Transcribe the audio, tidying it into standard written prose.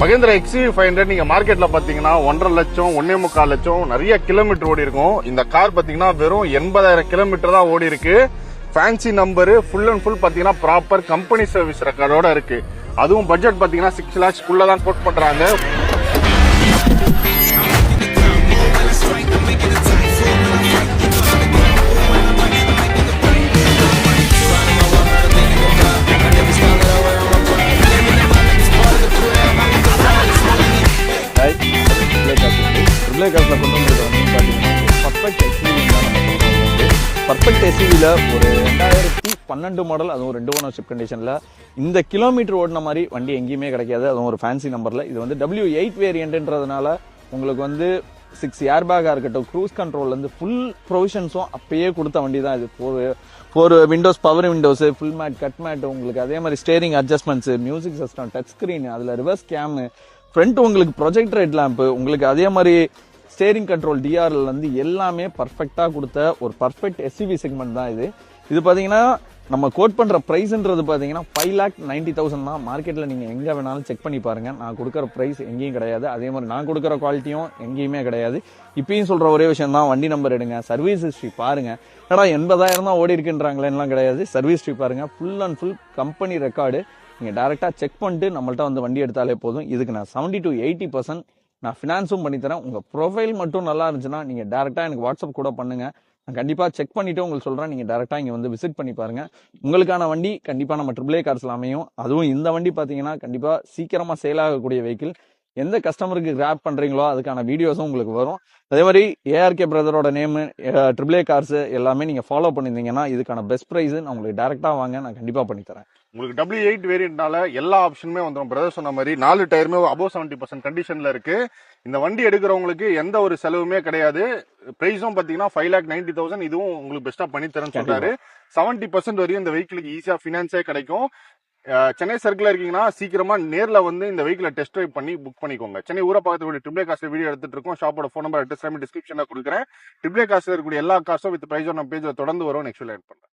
Mahindra XUV500 நீங்க மார்க்கெட்ல பாத்தீங்கன்னா 1.5 லட்சம் 1.25 லட்சம் நிறைய கிலோமீட்டர் ஓடி இருக்கும். இந்த கார் பாத்தீங்கன்னா வெறும் 80,000 கிலோமீட்டர் தான் ஓடி இருக்கு. Fancy number, full and full பாத்தீங்கன்னா ப்ராப்பர் கம்பெனி சர்வீஸ் ரெக்கார்டோட இருக்கு. அதுவும் பட்ஜெட் பாத்தீங்கன்னா 6 lakhs குள்ள தான் கோட் பண்றாங்க. பர்ஃபெக்ட் எஸ்யூவியில் ஒரு 2012 மாடல், அதுவும் 2 ஓனர்ஷிப் கண்டிஷனில் இந்த கிலோமீட்டர் ஓடின மாதிரி வண்டி எங்கேயுமே கிடைக்காது. அதுவும் ஒரு ஃபேன்சி நம்பரில். இது வந்து W8 வேரியண்ட்ன்றதுனால உங்களுக்கு வந்து 6 ஏர் பேக்காக இருக்கட்டும், க்ரூஸ் கண்ட்ரோல்லேருந்து ஃபுல் ப்ரொவிஷன்ஸும் அப்பயே கொடுத்த வண்டி தான் இது. ஒரு windows, power windows, full mat, cut mat, உங்களுக்கு அதே மாதிரி steering adjustments, music system, touch screen, அதில் ரிவர்ஸ் கேமு, ஃப்ரண்ட் உங்களுக்கு ப்ரொஜெக்டர் ஹெட் லேம்ப்பு, உங்களுக்கு அதே மாதிரி ஸ்டேரிங் கண்ட்ரோல் டிஆர்எல் வந்து எல்லாமே பர்ஃபெக்டாக கொடுத்த ஒரு பர்ஃபெக்ட் எஸ்யூவி செக்மெண்ட் தான் இது. இது பார்த்தீங்கன்னா நம்ம கோட் பண்ணுற ப்ரைஸ்ன்றது பார்த்தீங்கன்னா 5,90,000 தான். மார்க்கெட்டில் நீங்கள் எங்கே வேணாலும் செக் பண்ணி பாருங்கள். நான் கொடுக்குற ப்ரைஸ் எங்கேயும் கிடையாது. அதே மாதிரி நான் கொடுக்குற குவாலிட்டியும் எங்கேயுமே கிடையாது. இப்பயும் சொல்கிற ஒரே விஷயம் தான், வண்டி நம்பர் எடுங்க, சர்வீஸ் ஹிஸ்ட்ரி பாருங்கள். ஏன்னா 80,000 தான் ஓடி இருக்குன்றாங்களேலாம் கிடையாது. சர்வீஸ் ஹிஸ்ட்ரி பாருங்கள், full and full company record. நீங்கள் டேரெக்டாக செக் பண்ணிட்டு நம்மள்ட்ட வந்து வண்டி எடுத்தாலே போதும். இதுக்கு நான் 70 to 80% நான் ஃபினான்ஸும் பண்ணித்தரேன். உங்கள் ப்ரொஃபைல் மட்டும் நல்லா இருந்துச்சுன்னா நீங்கள் டேரெக்டாக எனக்கு வாட்ஸ்அப் கூட பண்ணுங்கள். நான் கண்டிப்பாக செக் பண்ணிவிட்டு உங்களுக்கு சொல்கிறேன். நீங்கள் டேரெக்டாக இங்கே வந்து விசிட் பண்ணி பாருங்கள். உங்களுக்கான வண்டி கண்டிப்பாக நம்ம AAA கார்ஸில் அமையும். அதுவும் இந்த வண்டி பார்த்தீங்கன்னா கண்டிப்பாக சீக்கிரமாக சேல் ஆகக்கூடிய வெஹிக்கிள். எந்த கஸ்டமருக்கு கிராப் பண்ணுறீங்களோ அதுக்கான வீடியோஸும் உங்களுக்கு வரும். அதே மாதிரி ARK பிரதரோட நேமு, AAA கார்ஸு எல்லாமே நீங்கள் ஃபாலோ பண்ணியிருந்தீங்கன்னா இதுக்கான பெஸ்ட் ப்ரைஸு நான் உங்களுக்கு டேரெக்டாக வாங்க, நான் கண்டிப்பாக பண்ணித்தரேன். உங்களுக்கு W8 வேரியண்ட்னால எல்லா ஆப்ஷனுமே வந்துடும். பிரதர் சொன்ன மாதிரி 4 டயருமே above 70% கண்டிஷன்ல இருக்கு. இந்த வண்டி எடுக்கிறவங்களுக்கு எந்த ஒரு செலவுமே கிடையாது. பிரைஸும் பாத்தீங்கன்னா 5,90,000. இதுவும் உங்களுக்கு பெஸ்டா பண்ணி தரேன்னு சொல்றாரு. 70% வரையும் இந்த வெஹிக்கிளுக்கு ஈஸியா ஃபினான்ஸே கிடைக்கும். சென்னை சர்க்கிள் இருக்கீங்கன்னா சீக்கிரமா நேர்ல வந்து இந்த வெஹிக்கிளை டெஸ்ட் ட்ரைவ் பண்ணி புக் பண்ணிக்கோங்க. சென்னை ஊரை பக்கத்துல AAA கார்ஸ் வீடியோ எடுத்துட்டு இருக்கோம். ஷாப்போட ஃபோன் நம்பர், அட்ரஸ் டிஸ்கிரிப்ஷன்ல கொடுக்குறேன். AAA கார்ஸ்ல இருக்கக்கூடிய எல்லா கார்ஸும் வித் பிரைஸ் நம்ம பேஜ்ல தொடர்ந்து வரும். நெக்ஸ்ட் ஆட் பண்றேன்.